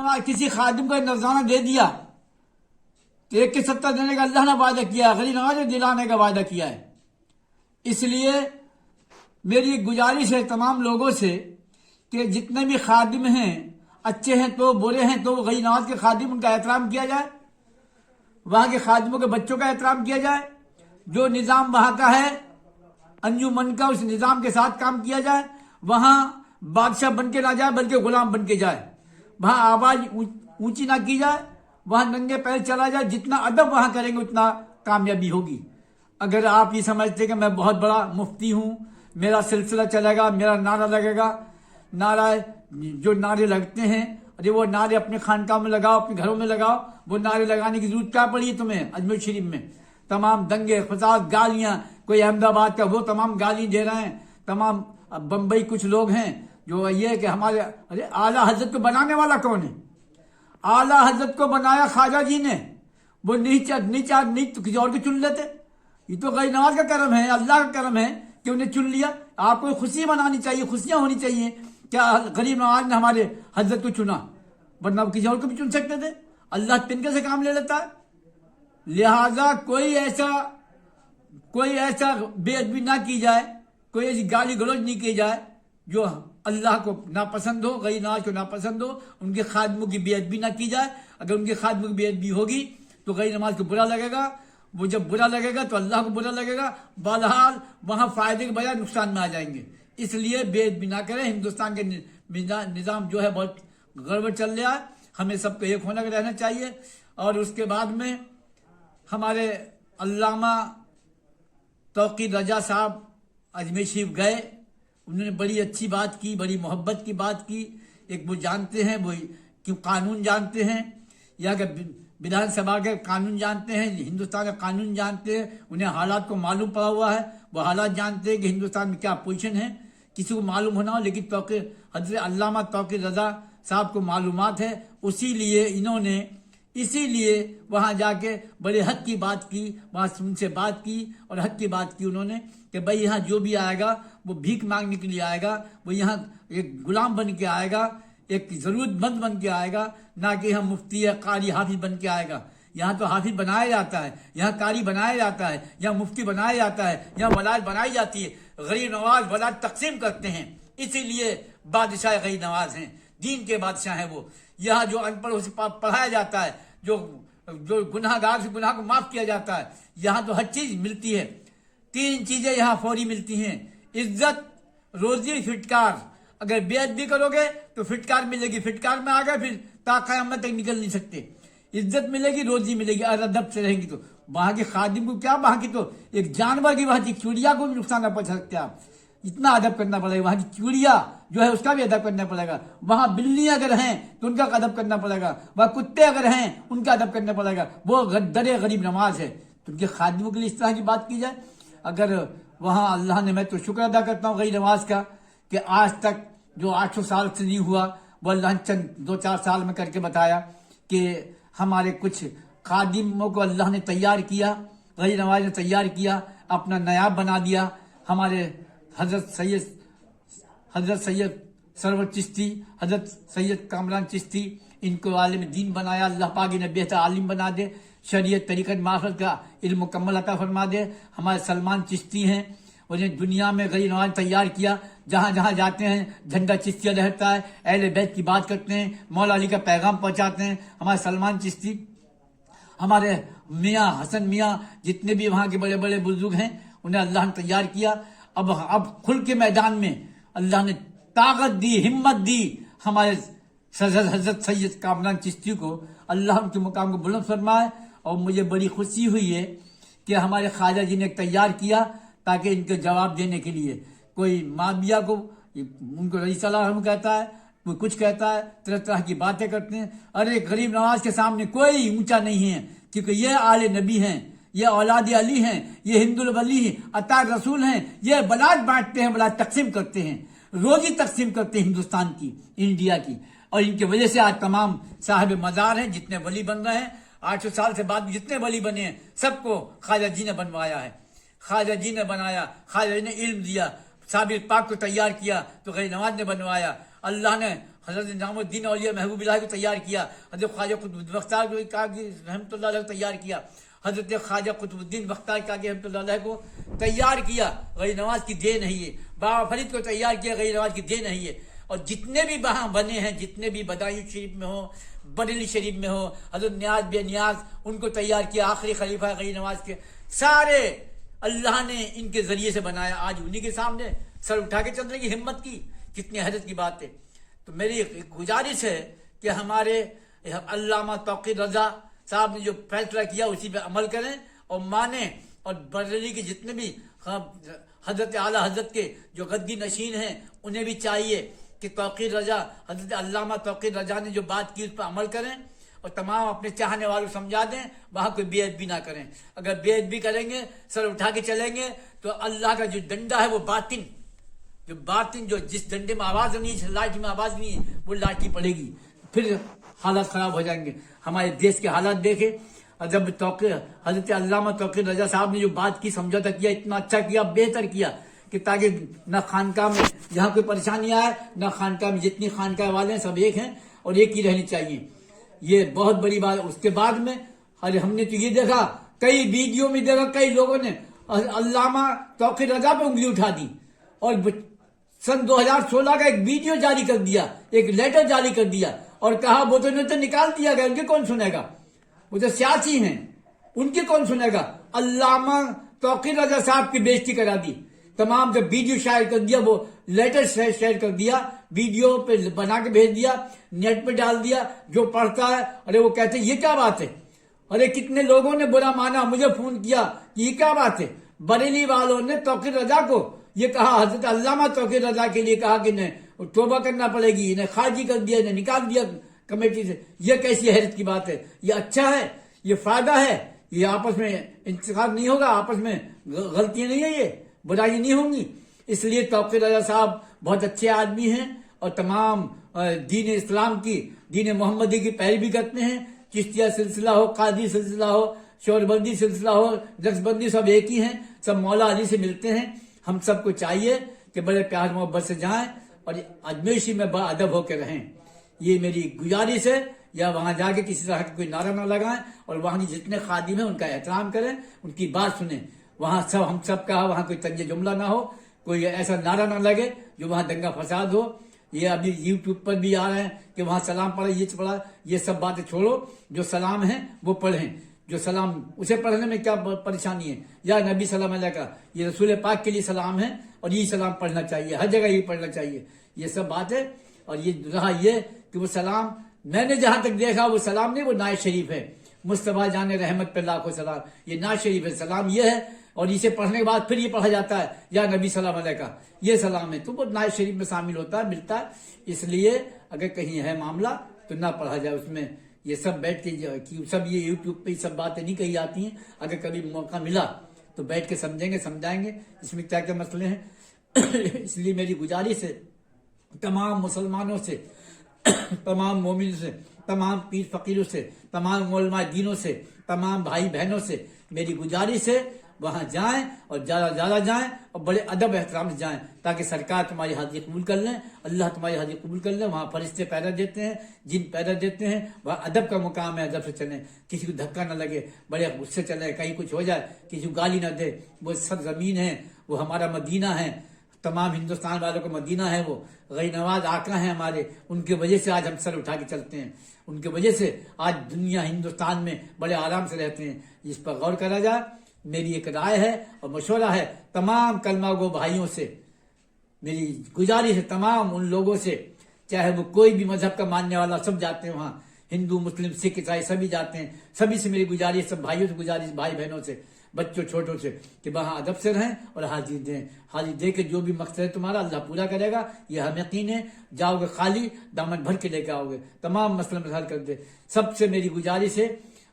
نواز کسی خادم کو نذرانہ دے دیا تو 1 کی 70 دینے کا اللہ نے وعدہ کیا ہے، غریب نواز نے دلانے کا وعدہ کیا ہے۔ اس لیے میری گزارش ہے تمام لوگوں سے کہ جتنے بھی خادم ہیں، اچھے ہیں تو برے ہیں تو غریب نواز کے خادم، ان کا احترام کیا جائے، وہاں کے خادموں کے بچوں کا احترام کیا جائے، جو نظام وہاں کا ہے انجمن کا اس نظام کے ساتھ کام کیا جائے، وہاں بادشاہ بن کے نہ جائے بلکہ غلام بن کے جائے، وہاں آواز اونچی نہ کی جائے، وہاں ننگے پیر چلا جائے، جتنا ادب وہاں کریں گے اتنا کامیابی ہوگی۔ اگر آپ یہ سمجھتے کہ میں بہت بڑا مفتی ہوں، میرا سلسلہ چلے گا، میرا نعرہ لگے گا، نعرہ جو نعرے لگتے ہیں، ارے وہ نعرے اپنے خانقاہ میں لگاؤ، اپنے گھروں میں لگاؤ، وہ نعرے لگانے کی ضرورت کیا پڑی ہے تمہیں؟ اجمیر شریف میں تمام دنگے فساد گالیاں، کوئی احمد آباد کا وہ تمام گالی دے رہے ہیں، تمام بمبئی کچھ لوگ ہیں جو یہ کہ ہمارے ارے اعلیٰ حضرت کو بنانے والا کون ہے؟ اعلیٰ حضرت کو بنایا خواجہ جی نے، وہ نیچ تو کسی اور کو چن لیتے۔ یہ تو غیر نواز کا کرم ہے، اللہ کا کرم ہے کہ انہیں چن لیا۔ آپ کو خوشی منانی چاہیے، خوشیاں ہونی چاہیے کیا غریب نواز نے ہمارے حضرت کو چنا، ورنہ کسی اور کو بھی چن سکتے تھے۔ اللہ تنکے سے کام لے لیتا ہے، لہذا کوئی ایسا بے ادبی نہ کی جائے، کوئی ایسی گالی گلوچ نہیں کی جائے جو اللہ کو ناپسند ہو، غیر نواز کو ناپسند ہو، ان کے خادموں کی بے ادبی نہ کی جائے۔ اگر ان کے خادموں کی بے ادبی ہوگی تو غیر نواز کو برا لگے گا، وہ جب برا لگے گا تو اللہ کو برا لگے گا، بہرحال وہاں فائدے کے بجائے نقصان میں آ جائیں گے۔ اس لیے بے ادبی نہ کریں۔ ہندوستان کے نظام جو ہے بہت گڑبڑ چل رہا ہے، ہمیں سب کو ایک ہونا رہنا چاہیے۔ اور اس کے بعد میں ہمارے علامہ توقیر رضا صاحب اجمیر شریف گئے، انہوں نے بڑی اچھی بات کی، بڑی محبت کی بات کی۔ ایک وہ جانتے ہیں، وہ کیوں قانون جانتے ہیں، یا کہ بدھان سبھا کے قانون جانتے ہیں، ہندوستان کا قانون جانتے ہیں، انہیں حالات کو معلوم پڑا ہوا ہے، وہ حالات جانتے ہیں کہ ہندوستان میں کیا پوزیشن ہے، کسی کو معلوم ہونا ہو، لیکن حضرت علامہ توقیر رضا صاحب کو معلومات ہے، اسی لیے وہاں جا کے بڑے حق کی بات کی، وہاں ان سے بات کی اور حق کی بات کی انہوں نے کہ بھائی یہاں جو بھی آئے گا وہ بھیک مانگنے کے لیے آئے گا، وہ یہاں ایک غلام بن کے آئے گا، ایک ضرورت مند بن کے آئے گا، نہ کہ یہاں مفتی یا قاری حافظ بن کے آئے گا۔ یہاں تو حافظ بنایا جاتا ہے، یہاں قاری بنایا جاتا ہے، یہاں مفتی بنایا جاتا ہے، یہاں ولایت بنائی جاتی ہے۔ غریب نواز ولایت تقسیم کرتے ہیں، اسی لیے بادشاہ غریب نواز ہیں، دین کے بادشاہ ہیں وہ۔ یہاں جو ان پڑھ اسے پڑھایا جاتا ہے، جو گناہ گار سے گناہ کو معاف کیا جاتا ہے، یہاں تو ہر چیز ملتی ہے۔ 3 چیزیں یہاں فوری ملتی ہیں: عزت، روزی، فٹکار۔ اگر بے ادبی کرو گے تو فٹکار ملے گی، فٹکار میں آ گئے پھر تا قیامت تک نکل نہیں سکتے۔ عزت ملے گی، روزی ملے گی، اور ادب سے رہیں گی تو وہاں کے خادم کو کیا، وہاں کی تو ایک جانور کی، وہاں کی چڑیا کو بھی نقصان نہ پہنچا سکتے آپ۔ اتنا ادب کرنا پڑے گا، وہاں کی چڑیا جو ہے اس کا بھی ادب کرنا پڑے گا، وہاں بلیاں اگر ہیں تو ان کا ادب کرنا پڑے گا، وہاں کتے اگر ہیں ان کا ادب کرنا پڑے گا۔ وہ درے غریب نواز ہے تو ان کے خادموں کے لیے اس طرح کی بات کی جائے۔ اگر وہاں اللہ نے، میں تو شکر ادا کرتا ہوں غریب نواز کا کہ آج تک جو 800 سال سے نہیں ہوا وہ اللہ نے چند 2-4 سال میں کر کے بتایا کہ ہمارے کچھ خادموں کو اللہ نے تیار کیا، غریب نواز نے تیار کیا، اپنا نایاب بنا دیا۔ ہمارے حضرت سید سرور چشتی، حضرت سید کامران چشتی، ان کو عالم دین بنایا، اللہ پاک انہیں بہتر عالم بنا دے، شریعت طریقت معرفت کا علم مکمل عطا فرما دے۔ ہمارے سلمان چشتی ہیں، انہیں دنیا میں غریب نواز تیار کیا، جہاں جہاں جاتے ہیں جھنڈا چشتیہ لہرتا ہے، اہل بیت کی بات کرتے ہیں، مولا علی کا پیغام پہنچاتے ہیں۔ ہمارے سلمان چشتی، ہمارے میاں حسن میاں، جتنے بھی وہاں کے بڑے بڑے بزرگ ہیں، انہیں اللہ نے تیار کیا۔ اب کھل کے میدان میں اللہ نے طاقت دی، ہمت دی ہمارے حضرت سید کامران چشتی کو، اللہ ان کے مقام کو بلند فرمائے۔ اور مجھے بڑی خوشی ہوئی ہے کہ ہمارے خواجہ جی نے تیار کیا تاکہ ان کے جواب دینے کے لیے کوئی مابیہ کو، ان کو رئیس اللہ کہتا ہے، کوئی کچھ کہتا ہے، طرح طرح کی باتیں کرتے ہیں۔ ارے غریب نواز کے سامنے کوئی اونچا نہیں ہے، کیونکہ یہ آل نبی ہیں، یہ اولاد علی ہیں، یہ ہند الولی ہیں، اطاع رسول ہیں، یہ ولایت بانٹتے ہیں، ولایت تقسیم کرتے ہیں، روزی تقسیم کرتے ہیں ہندوستان کی، انڈیا کی۔ اور ان کی وجہ سے آج تمام صاحب مزار ہیں، جتنے ولی بن رہے ہیں 800 سال سے بعد جتنے ولی بنے ہیں، سب کو خواجہ جی نے بنوایا ہے، خواجہ جی نے بنایا، خواجہ جی نے علم دیا، صابر پاک کو تیار کیا تو غریب نواز نے بنوایا۔ اللہ نے حضرت نظام الدین اولیاء محبوب اللہ کو تیار کیا، حضرت خواجہ قطب الدین بختیار کو رحمۃ اللہ علیہ کو تیار کیا، حضرت خواجہ قطب الدین بختیار کاکی رحمۃ اللہ علیہ کو تیار کیا، غیر نواز کی دین ہے یہ، بابا فرید کو تیار کیا، غیر نواز کی دین ہے یہ، اور جتنے بھی وہاں بنے ہیں، جتنے بھی بدایوں شریف میں ہو، بریلی شریف میں ہو، حضرت نیاز بے نیاز ان کو تیار کیا، آخری خلیفہ غیر نواز کے، سارے اللہ نے ان کے ذریعے سے بنایا، آج انہی کے سامنے سر اٹھا کے چلنے کی ہمت کی، کتنی حیرت کی بات ہے۔ تو میری گزارش ہے کہ ہمارے علامہ توقیر رضا صاحب نے جو فیصلہ کیا اسی پہ عمل کریں اور مانیں، اور بریلی کے جتنے بھی حضرت اعلیٰ حضرت کے جو غدی نشین ہیں انہیں بھی چاہیے کہ توقیر رضا، حضرت علامہ توقیر رضا نے جو بات کی اس پر عمل کریں، اور تمام اپنے چاہنے والوں کو سمجھا دیں، وہاں کوئی بے ادبی نہ کریں۔ اگر بے ادبی کریں گے، سر اٹھا کے چلیں گے، تو اللہ کا جو ڈنڈا ہے وہ باطن جو جس ڈنڈے میں آواز نہیں، لاٹھی میں آواز نہیں ہے، وہ لاٹھی پڑے گی، پھر حالات خراب ہو جائیں گے۔ ہمارے دیش کے حالات دیکھیں، جب حضرت علامہ توقیر رضا صاحب نے جو بات کی، سمجھوتا کیا، اتنا اچھا کیا، بہتر کیا کہ تاکہ نہ خانقاہ میں جہاں کوئی پریشانی آئے، نہ خانقاہ میں جتنی خانقاہ والے ہیں سب ایک ہیں اور ایک ہی رہنی چاہیے، یہ بہت بڑی بات۔ اس کے بعد میں ہم نے تو یہ دیکھا، کئی ویڈیو میں دیکھا، کئی لوگوں نے علامہ توقیر رضا پہ انگلی اٹھا دی، اور سن 2016 کا ایک ویڈیو جاری کر دیا، ایک لیٹر جاری کر دیا، اور کہا وہ تو انہیں تو نکال دیا گیا، ان کے کون سنے گا، وہ تو سیاسی ہیں، ان کے کون سنے گا۔ علامہ توقیر رضا صاحب کی بےزتی کرا دی، تمام جب ویڈیو شیئر کر دیا، وہ لیٹر شیئر کر دیا، ویڈیو پہ بنا کے بھیج دیا، نیٹ پہ ڈال دیا، جو پڑھتا ہے ارے وہ کہتے ہیں یہ کیا بات ہے، ارے کتنے لوگوں نے برا مانا، مجھے فون کیا کہ یہ کیا بات ہے۔ بریلی والوں نے توقیر رضا کو یہ کہا، حضرت علامہ توقیر رضا کے لیے کہا کہ انہیں توبہ کرنا پڑے گی، انہیں خارجی کر دیا، انہیں نکال دیا کمیٹی سے۔ یہ کیسی حیرت کی بات ہے، یہ اچھا ہے، یہ فائدہ ہے، یہ آپس میں انتخاب نہیں ہوگا، آپس میں غلطیاں نہیں ہیں، یہ برائی نہیں ہوں گی۔ اس لیے توقیر رضا صاحب بہت اچھے آدمی ہیں، اور تمام دین اسلام کی، دین محمدی کی پیروی کرتے ہیں، چشتیہ سلسلہ ہو، قادری سلسلہ ہو، شوربندی سلسلہ ہو، رقصبندی، سب ایک ہی ہیں، سب مولا علی سے ملتے ہیں۔ ہم سب کو چاہیے کہ بڑے پیار محبت سے جائیں اور اجمیشی میں با ادب ہو کے رہیں، یہ میری گزارش ہے۔ یا وہاں جا کے کسی طرح کا کوئی نعرہ نہ لگائیں، اور وہاں جتنے خادم ہیں ان کا احترام کریں، ان کی بات سنیں، وہاں ہم سب کا وہاں کوئی طنز جملہ نہ ہو، کوئی ایسا نعرہ نہ لگے جو وہاں دنگا فساد ہو۔ یہ ابھی یوٹیوب پر بھی آ رہے ہیں کہ وہاں سلام پڑھا، یہ پڑھا، یہ سب باتیں چھوڑو، جو سلام ہے وہ پڑھیں، جو سلام اسے پڑھنے میں کیا پریشانی ہے، یا نبی صلی اللہ علیہ وسلم کا یہ رسول پاک کے لیے سلام ہے، اور یہ سلام پڑھنا چاہیے، ہر جگہ یہ پڑھنا چاہیے، یہ سب باتیں۔ اور یہ رہا یہ کہ وہ سلام، میں نے جہاں تک دیکھا وہ سلام نہیں، وہ نعت شریف ہے، مصطفیٰ جان رحمت پہ لاکھوں سلام، یہ نعت شریف ہے، سلام یہ ہے، اور اسے پڑھنے کے بعد پھر یہ پڑھا جاتا ہے یا نبی صلی اللہ علیہ کا یہ سلام ہے، تو وہ نعت شریف میں شامل ہوتا ہے، ملتا ہے۔ اس لیے اگر کہیں ہے معاملہ تو نہ پڑھا جائے اس میں، یہ سب بیٹھ کے سب یہ یوٹیوب پہ سب باتیں نہیں کہی جاتی ہیں، اگر کبھی موقع ملا تو بیٹھ کے سمجھیں گے، سمجھائیں گے اس میں کیا کیا مسئلے ہیں۔ اس لیے میری گزارش ہے تمام مسلمانوں سے، تمام مومنوں سے، تمام پیر فقیروں سے، تمام علماء دینوں سے، تمام بھائی بہنوں سے میری گزارش ہے وہاں جائیں، اور زیادہ جائیں، اور بڑے ادب احترام سے جائیں، تاکہ سرکار تمہاری حاضری قبول کر لیں، اللہ تمہاری حاضری قبول کر لیں۔ وہاں فرشتے پیدا دیتے ہیں، جن پیدا دیتے ہیں، وہاں ادب کا مقام ہے، ادب سے چلیں، کسی کو دھکا نہ لگے، بڑے غصے چلیں، کہیں کچھ ہو جائے کسی کو گالی نہ دے۔ وہ سب زمین ہے، وہ ہمارا مدینہ ہے، تمام ہندوستان والوں کا مدینہ ہے، وہ غیر نواز آقا ہیں ہمارے، ان کی وجہ سے آج ہم سر اٹھا کے چلتے ہیں، ان کی وجہ سے آج دنیا ہندوستان میں بڑے آرام سے رہتے ہیں۔ اس پر غور کرا جائے، میری ایک رائے ہے اور مشورہ ہے تمام کلمہ گو بھائیوں سے، میری گزارش ہے تمام ان لوگوں سے، چاہے وہ کوئی بھی مذہب کا ماننے والا، سب جاتے ہیں وہاں، ہندو مسلم سکھ عیسائی سبھی جاتے ہیں، سبھی سے میری گزارش، سب بھائیوں سے گزارش، بھائی بہنوں سے، بچوں چھوٹوں سے، کہ وہاں ادب سے رہیں اور حاضری دیں۔ حاضری دے کے جو بھی مقصد ہے تمہارا اللہ پورا کرے گا، یہ ہم یقین ہے۔ جاؤ گے خالی، دامن بھر کے لے کے آؤ گے، تمام مسئلہ حل کر دے۔ سب سے میری گزارش ہے،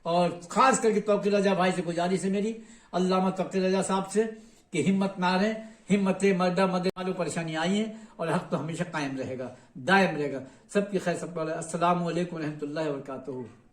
اور خاص کر کے توقیر رضا بھائی سے گزارش ہے میری، علامہ توقیر رضا صاحب سے، کہ ہمت نہ رہیں، ہمت مردہ مدد والوں پریشانی آئی ہیں، اور حق تو ہمیشہ قائم رہے گا، دائم رہے گا۔ سب کی خیر، سب کو السلام علیکم و رحمۃ اللہ وبرکاتہ۔